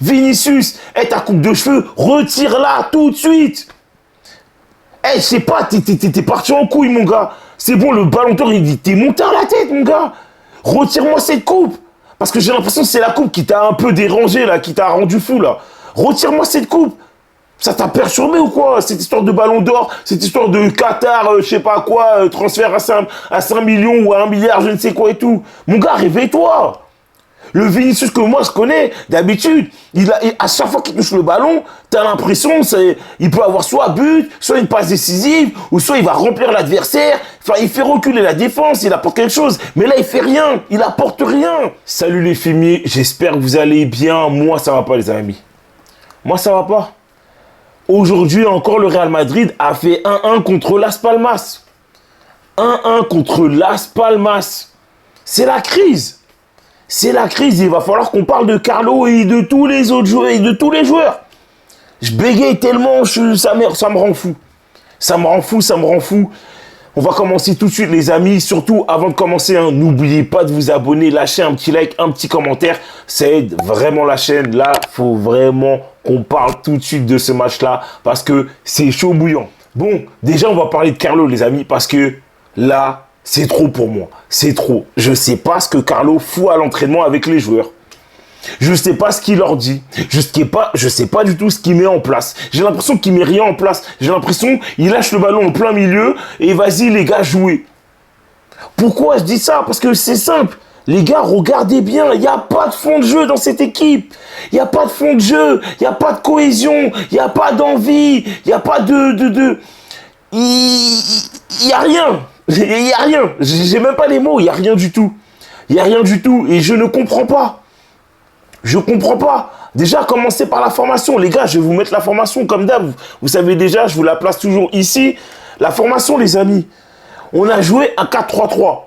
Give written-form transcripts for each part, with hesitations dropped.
Vinicius, ta coupe de cheveux, retire-la tout de suite. Je sais pas, t'es parti en couille, mon gars. C'est bon, le ballon d'or, il dit, t'es monté à la tête, mon gars. Retire-moi cette coupe. Parce que j'ai l'impression que c'est la coupe qui t'a un peu dérangé, là, qui t'a rendu fou, là. Retire-moi cette coupe. Ça t'a perturbé ou quoi? Cette histoire de ballon d'or, cette histoire de Qatar, je sais pas quoi, transfert à 5 millions ou à 1 milliard, je ne sais quoi et tout. Mon gars, réveille-toi. Le Vinicius que moi je connais, d'habitude, à chaque fois qu'il touche le ballon, t'as l'impression il peut avoir soit but, soit une passe décisive, ou soit il va remplir l'adversaire. Enfin, il fait reculer la défense, il apporte quelque chose. Mais là, il fait rien, il apporte rien. Salut les fumiers, j'espère que vous allez bien. Moi, ça va pas, les amis. Moi, ça va pas. Aujourd'hui, encore, le Real Madrid a fait 1-1 contre Las Palmas. 1-1 contre Las Palmas. C'est la crise. C'est la crise, il va falloir qu'on parle de Carlo et de tous les autres joueurs et de tous les joueurs. Je bégaye tellement, ça me rend fou. Ça me rend fou, ça me rend fou. On va commencer tout de suite les amis. Surtout avant de commencer, n'oubliez pas de vous abonner, lâcher un petit like, un petit commentaire. Ça aide vraiment la chaîne. Là, il faut vraiment qu'on parle tout de suite de ce match-là parce que c'est chaud bouillant. Bon, déjà on va parler de Carlo les amis parce que là, c'est trop pour moi, c'est trop. Je sais pas ce que Carlo fout à l'entraînement avec les joueurs. Je sais pas ce qu'il leur dit. Je sais pas du tout ce qu'il met en place. J'ai l'impression qu'il met rien en place. J'ai l'impression qu'il lâche le ballon en plein milieu et vas-y les gars jouez. Pourquoi je dis ça? Parce que c'est simple. Les gars, regardez bien, il n'y a pas de fond de jeu dans cette équipe. Il n'y a pas de fond de jeu, il n'y a pas de cohésion, il n'y a pas d'envie, il n'y a pas il n'y a rien. Il n'y a rien, j'ai même pas les mots, il n'y a rien du tout. Il n'y a rien du tout et je ne comprends pas. Je comprends pas. Déjà, commencez par la formation. Les gars, je vais vous mettre la formation comme d'hab. Vous savez déjà, je vous la place toujours ici. La formation, les amis. On a joué un 4-3-3.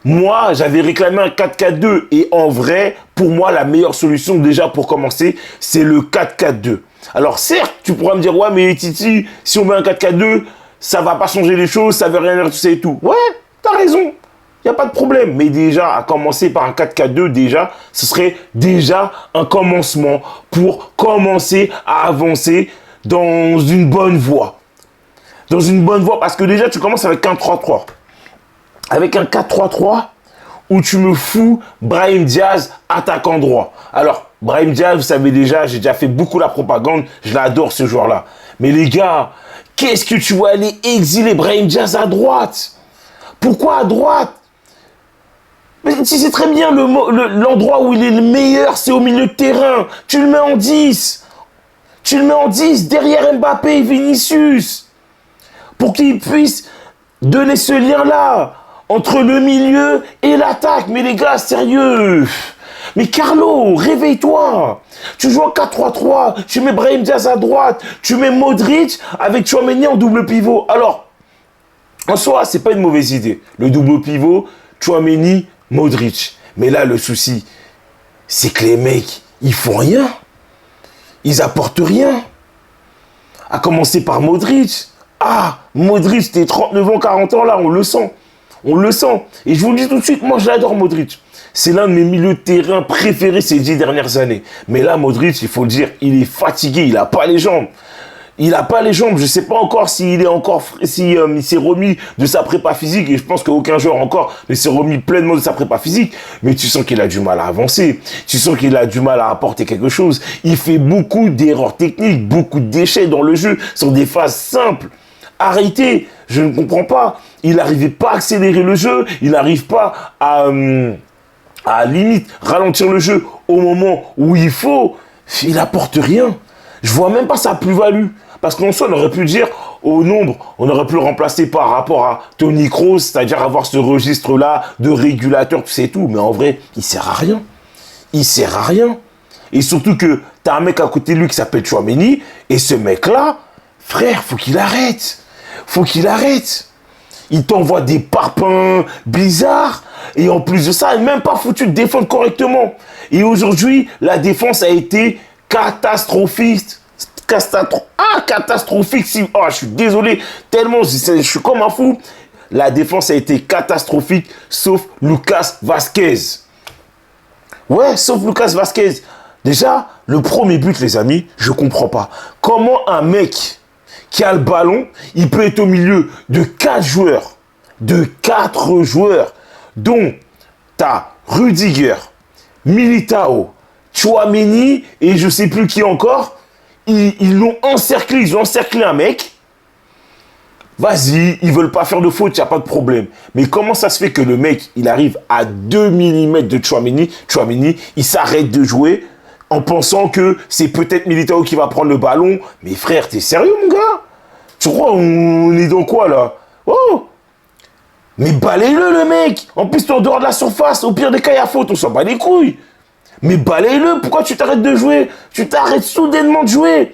Moi, j'avais réclamé un 4-4-2 et en vrai, pour moi, la meilleure solution déjà pour commencer, c'est le 4-4-2. Alors certes, tu pourras me dire, ouais, mais Titi, si on met un 4-4-2, ça va pas changer les choses, ça veut rien dire, tu sais et tout. Ouais, t'as raison, il n'y a pas de problème. Mais déjà, à commencer par un 4-4-2, déjà, ce serait déjà un commencement pour commencer à avancer dans une bonne voie. Dans une bonne voie, parce que déjà, tu commences avec un 3-3. Avec un 4-3-3, où tu me fous Brahim Diaz, attaquant droit. Alors, Brahim Diaz, vous savez déjà, j'ai déjà fait beaucoup la propagande, je l'adore ce joueur-là. Mais les gars, qu'est-ce que tu vas aller exiler Brahim Diaz à droite? Pourquoi à droite? Mais tu sais très bien, l'endroit où il est le meilleur, c'est au milieu de terrain. Tu le mets en 10. Tu le mets en 10 derrière Mbappé et Vinicius. Pour qu'il puisse donner ce lien-là entre le milieu et l'attaque. Mais les gars, sérieux. Mais Carlo, réveille-toi. Tu joues en 4-3-3, tu mets Brahim Diaz à droite, tu mets Modric avec Tchouaméni en double pivot. Alors, en soi, c'est pas une mauvaise idée. Le double pivot, Tchouaméni, Modric. Mais là, le souci, c'est que les mecs, ils font rien. Ils apportent rien. À commencer par Modric. Ah, Modric, t'es 39 ans, 40 ans là, on le sent. On le sent. Et je vous le dis tout de suite, moi, je l'adore, Modric. C'est l'un de mes milieux de terrain préférés ces 10 dernières années. Mais là, Modric, il faut le dire, il est fatigué, il n'a pas les jambes. Il n'a pas les jambes. Je ne sais pas encore s'il s'est remis de sa prépa physique. Et je pense qu'aucun joueur encore ne s'est remis pleinement de sa prépa physique. Mais tu sens qu'il a du mal à avancer. Tu sens qu'il a du mal à apporter quelque chose. Il fait beaucoup d'erreurs techniques, beaucoup de déchets dans le jeu sur des phases simples. Arrêtez. Je ne comprends pas. Il n'arrivait pas à accélérer le jeu. Il n'arrive pas à limite ralentir le jeu au moment où il faut. Il n'apporte rien. Je vois même pas sa plus-value. Parce qu'en soi, on aurait pu dire, au nombre, on aurait pu le remplacer par rapport à Toni Kroos, c'est-à-dire avoir ce registre-là de régulateur, tu sais tout. Mais en vrai, il sert à rien. Il sert à rien. Et surtout que tu as un mec à côté de lui qui s'appelle Tchouaméni, et ce mec-là, frère, faut qu'il arrête. Faut qu'il arrête. Il t'envoie des parpaings bizarres. Et en plus de ça, il n'est même pas foutu de défendre correctement. Et aujourd'hui, la défense a été catastrophique. Catastrophique. Oh, je suis désolé. Tellement, je suis comme un fou. La défense a été catastrophique, sauf Lucas Vazquez. Ouais, sauf Lucas Vazquez. Déjà, le premier but, les amis, je comprends pas. Comment un mec qui a le ballon, il peut être au milieu de 4 joueurs, dont t'as Rudiger, Militao, Tchouaméni et je sais plus qui encore. Ils l'ont encerclé, ils ont encerclé un mec. Vas-y, ils veulent pas faire de faute, il n'y a pas de problème. Mais comment ça se fait que le mec, il arrive à 2 mm de Tchouaméni, il s'arrête de jouer en pensant que c'est peut-être Militao qui va prendre le ballon. Mais frère, t'es sérieux, mon gars? Tu crois on est dans quoi, là? Oh! Mais balaye-le, le mec! En plus, t'es en dehors de la surface. Au pire des cas, il y a faute, on s'en bat les couilles. Mais balaye-le, pourquoi tu t'arrêtes de jouer? Tu t'arrêtes soudainement de jouer.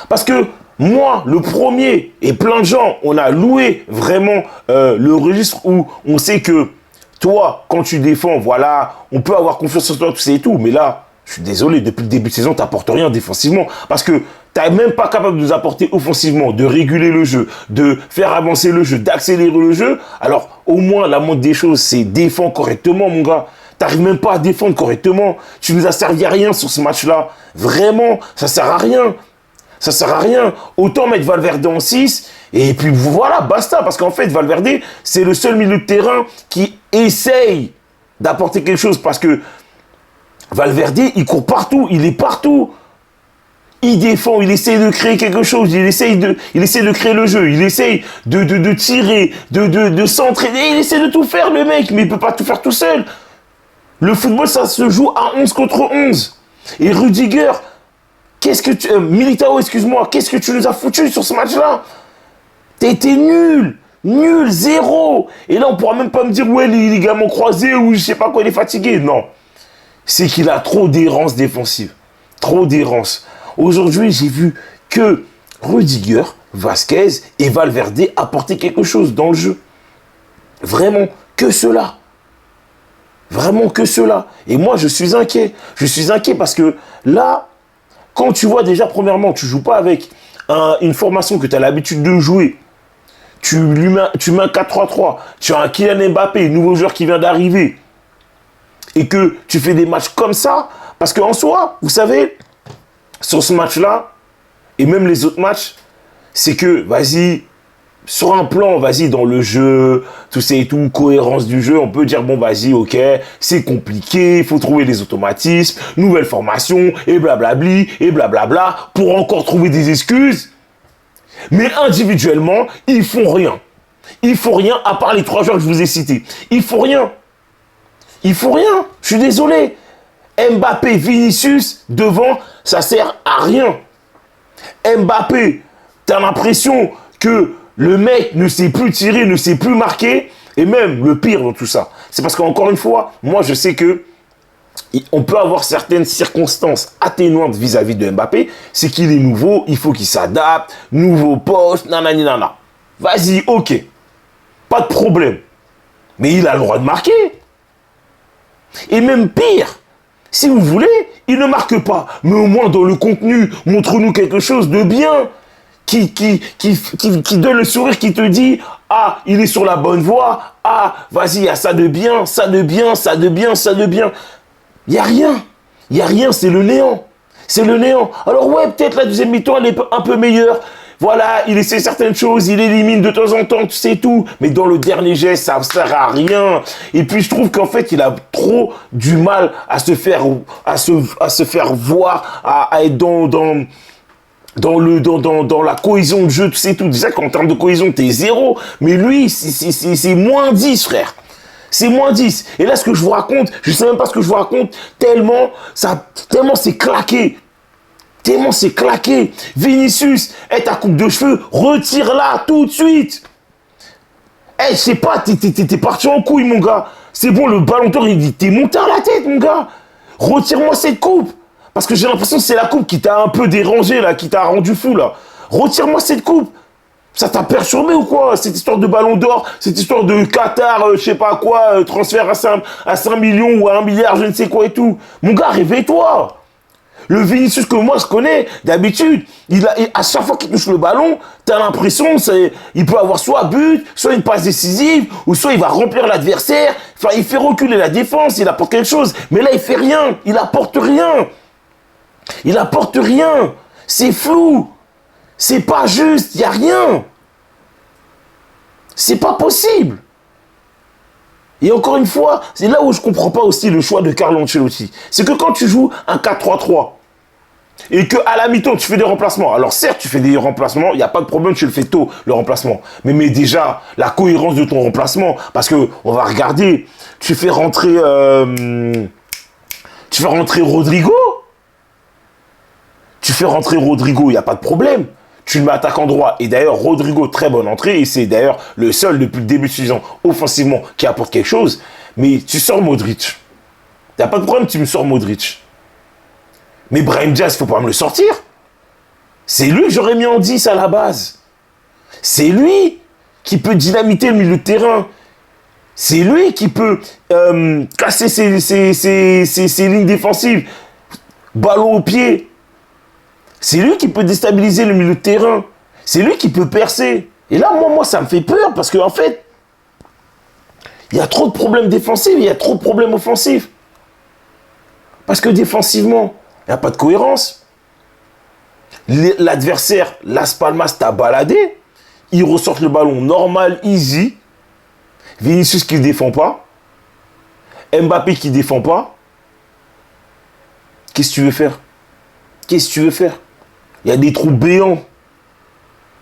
Parce que moi, le premier, et plein de gens, on a loué vraiment le registre où on sait que toi, quand tu défends, voilà, on peut avoir confiance en toi, tout ça et tout. Mais là, je suis désolé, depuis le début de saison, tu n'apportes rien défensivement. Parce que tu n'es même pas capable de nous apporter offensivement, de réguler le jeu, de faire avancer le jeu, d'accélérer le jeu. Alors, au moins, la moindre des choses, c'est défendre correctement, mon gars. Tu n'arrives même pas à défendre correctement. Tu nous as servi à rien sur ce match-là. Vraiment, ça sert à rien. Ça sert à rien. Autant mettre Valverde en 6, et puis voilà, basta. Parce qu'en fait, Valverde, c'est le seul milieu de terrain qui essaye d'apporter quelque chose. Parce que Valverde, il court partout, il est partout. Il défend, il essaye de créer quelque chose, il essaye de créer le jeu, il essaye de tirer, de s'entraîner, il essaie de tout faire, le mec, mais il ne peut pas tout faire tout seul. Le football, ça se joue à 11 contre 11. Et Rudiger, Militao, excuse-moi, qu'est-ce que tu nous as foutu sur ce match-là? T'étais nul, 0. Et là, on pourra même pas me dire, ouais, les ligaments croisés ou je sais pas quoi, il est fatigué. Non, c'est qu'il a trop d'errance défensive. Trop d'errance. Aujourd'hui, j'ai vu que Rudiger, Vasquez et Valverde apportaient quelque chose dans le jeu. Vraiment, que cela. Vraiment que cela. Et moi, je suis inquiet. Je suis inquiet parce que là, quand tu vois déjà, premièrement, tu ne joues pas avec une formation que tu as l'habitude de jouer. Tu mets un 4-3-3. Tu as un Kylian Mbappé, nouveau joueur qui vient d'arriver. Et que tu fais des matchs comme ça. Parce qu'en soi, vous savez, sur ce match-là, et même les autres matchs, c'est que, vas-y, sur un plan, vas-y, dans le jeu, tout ça et tout, cohérence du jeu, on peut dire, bon, vas-y, ok, c'est compliqué, il faut trouver des automatismes, nouvelle formation, et blablabli, et blablabla, pour encore trouver des excuses. Mais individuellement, ils font rien. Ils font rien, à part les 3 joueurs que je vous ai cités. Ils font rien. Ils font rien. Je suis désolé. Mbappé, Vinicius, devant, ça sert à rien. Mbappé, t'as l'impression que le mec ne sait plus tirer, ne sait plus marquer. Et même le pire dans tout ça, c'est parce qu'encore une fois, moi je sais que on peut avoir certaines circonstances atténuantes vis-à-vis de Mbappé. C'est qu'il est nouveau, il faut qu'il s'adapte, nouveau poste, nanani nana. Vas-y, ok, pas de problème. Mais il a le droit de marquer. Et même pire, si vous voulez, il ne marque pas. Mais au moins dans le contenu, montre-nous quelque chose de bien. Qui donne le sourire, qui te dit « Ah, il est sur la bonne voie. Ah, vas-y, il y a ça de bien, ça de bien, ça de bien, ça de bien. » Il n'y a rien. Il n'y a rien, c'est le néant. C'est le néant. Alors ouais, peut-être la deuxième mi-temps, elle est un peu meilleure. Voilà, il essaie certaines choses, il élimine de temps en temps, tu sais tout. Mais dans le dernier geste, ça ne sert à rien. Et puis je trouve qu'en fait, il a trop du mal à se faire voir, à être dans la cohésion de jeu, tu sais tout. Déjà qu'en termes de cohésion, t'es 0. Mais lui, c'est moins 10, frère. C'est moins 10. Et là, ce que je vous raconte, je ne sais même pas ce que je vous raconte, tellement c'est claqué. Tellement c'est claqué. Vinicius, ta coupe de cheveux, retire-la tout de suite. Je sais pas, t'es parti en couille, mon gars. C'est bon, le ballon d'or, il dit, t'es monté à la tête, mon gars. Retire-moi cette coupe. Parce que j'ai l'impression que c'est la coupe qui t'a un peu dérangé, là, qui t'a rendu fou, là. Retire-moi cette coupe. Ça t'a perturbé ou quoi? Cette histoire de ballon d'or, cette histoire de Qatar, je sais pas quoi, transfert à 5 millions ou à 1 milliard, je ne sais quoi et tout. Mon gars, réveille-toi. Le Vinicius que moi je connais, d'habitude, à chaque fois qu'il touche le ballon, tu as l'impression il peut avoir soit but, soit une passe décisive, ou soit il va remplir l'adversaire. Enfin, il fait reculer la défense, il apporte quelque chose. Mais là, il fait rien, il apporte rien. Il apporte rien. C'est flou. C'est pas juste, il n'y a rien. C'est pas possible. Et encore une fois, c'est là où je comprends pas aussi le choix de Carlo Ancelotti. C'est que quand tu joues un 4-3-3, et qu'à la mi-temps, tu fais des remplacements. Alors certes, tu fais des remplacements, il n'y a pas de problème, tu le fais tôt, le remplacement. Mais déjà, la cohérence de ton remplacement, parce que on va regarder, tu fais rentrer Rodrigo. Tu fais rentrer Rodrigo, il n'y a pas de problème. Tu le mets attaquant droit. Et d'ailleurs, Rodrigo, très bonne entrée. Et c'est d'ailleurs le seul depuis le début de saison, offensivement, qui apporte quelque chose. Mais tu sors Modric. Il n'y a pas de problème, tu me sors Modric. Mais Brahim Diaz, il ne faut pas me le sortir. C'est lui que j'aurais mis en 10 à la base. C'est lui qui peut dynamiter le milieu de terrain. C'est lui qui peut casser ses lignes défensives. Ballon au pied. C'est lui qui peut déstabiliser le milieu de terrain. C'est lui qui peut percer. Et là, moi, ça me fait peur parce qu'en fait, il y a trop de problèmes défensifs, il y a trop de problèmes offensifs. Parce que défensivement, il n'y a pas de cohérence. L'adversaire, Las Palmas, t'a baladé. Ils ressortent le ballon normal, easy. Vinicius qui ne défend pas. Mbappé qui ne défend pas. Qu'est-ce que tu veux faire? Qu'est-ce que tu veux faire? Il y a des trous béants.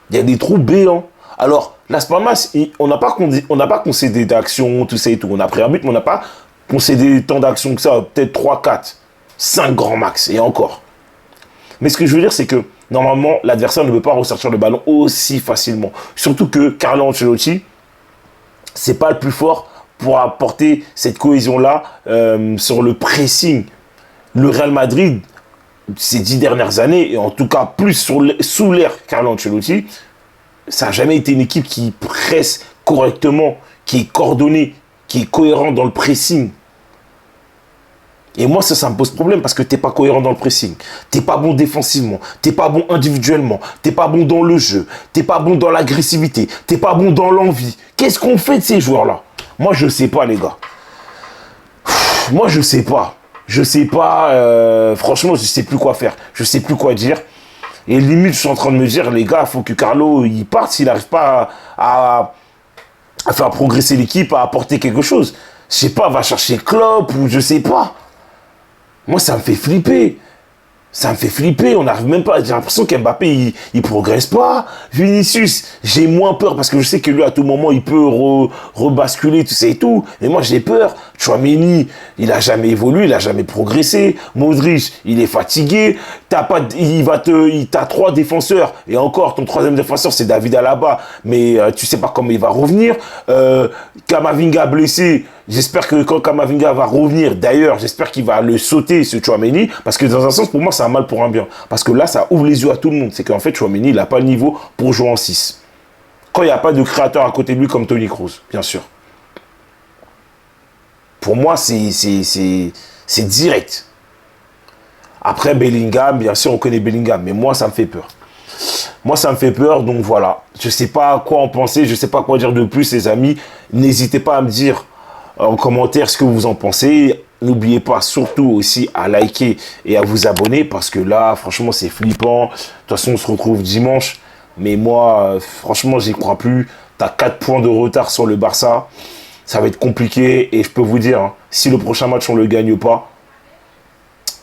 Il y a des trous béants. Alors, Las Palmas, on n'a pas concédé d'action, tout ça et tout. On a pris un but, mais on n'a pas concédé tant d'actions que ça. Peut-être 3, 4, 5 grands max, et encore. Mais ce que je veux dire, c'est que, normalement, l'adversaire ne peut pas ressortir le ballon aussi facilement. Surtout que Carlo Ancelotti, c'est pas le plus fort pour apporter cette cohésion-là sur le pressing. Le Real Madrid, ces 10 dernières années, et en tout cas plus sous l'ère Carlo Ancelotti, ça n'a jamais été une équipe qui presse correctement, qui est coordonnée, qui est cohérente dans le pressing. Et moi, ça me pose problème parce que tu n'es pas cohérent dans le pressing. Tu n'es pas bon défensivement, tu n'es pas bon individuellement, tu n'es pas bon dans le jeu, tu n'es pas bon dans l'agressivité, tu n'es pas bon dans l'envie. Qu'est-ce qu'on fait de ces joueurs-là? Moi, je ne sais pas, les gars. Moi, je ne sais pas. Je sais pas, franchement, je sais plus quoi faire. Je sais plus quoi dire. Et limite, je suis en train de me dire, les gars, il faut que Carlo il parte s'il n'arrive pas à faire progresser l'équipe, à apporter quelque chose. Je sais pas, va chercher Klopp ou je sais pas. Moi, ça me fait flipper. Ça me fait flipper, on n'arrive même pas. J'ai l'impression qu'Mbappé, il progresse pas. Vinicius, j'ai moins peur parce que je sais que lui, à tout moment, il peut rebasculer, tout ça et tout. Et moi, j'ai peur. Tchouaméni, il a jamais évolué, il a jamais progressé. Modric, il est fatigué. T'as 3 défenseurs. Et encore, ton 3e défenseur, c'est David Alaba. Mais tu sais pas comment il va revenir. Kamavinga blessé. J'espère que quand Kamavinga va revenir, d'ailleurs, j'espère qu'il va le sauter, ce Tchouaméni, parce que dans un sens, pour moi, c'est un mal pour un bien. Parce que là, ça ouvre les yeux à tout le monde. C'est qu'en fait, Tchouaméni, il n'a pas le niveau pour jouer en 6. Quand il n'y a pas de créateur à côté de lui comme Toni Kroos, bien sûr. Pour moi, c'est direct. Après, Bellingham, bien sûr, on connaît Bellingham, mais moi, ça me fait peur. Moi, ça me fait peur, donc voilà. Je ne sais pas quoi en penser, je ne sais pas quoi dire de plus, les amis. N'hésitez pas à me dire en commentaire ce que vous en pensez. N'oubliez pas surtout aussi à liker et à vous abonner parce que là, franchement, c'est flippant. De toute façon, on se retrouve dimanche. Mais moi, franchement, j'y crois plus. Tu as 4 points de retard sur le Barça. Ça va être compliqué. Et je peux vous dire, hein, si le prochain match, on ne le gagne pas,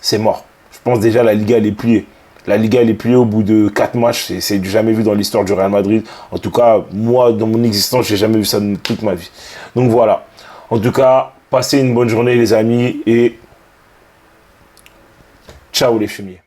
c'est mort. Je pense déjà la Liga, elle est pliée. La Liga, elle est pliée au bout de 4 matchs. C'est du jamais vu dans l'histoire du Real Madrid. En tout cas, moi, dans mon existence, j'ai jamais vu ça de toute ma vie. Donc voilà. En tout cas, passez une bonne journée les amis et ciao les fumiers.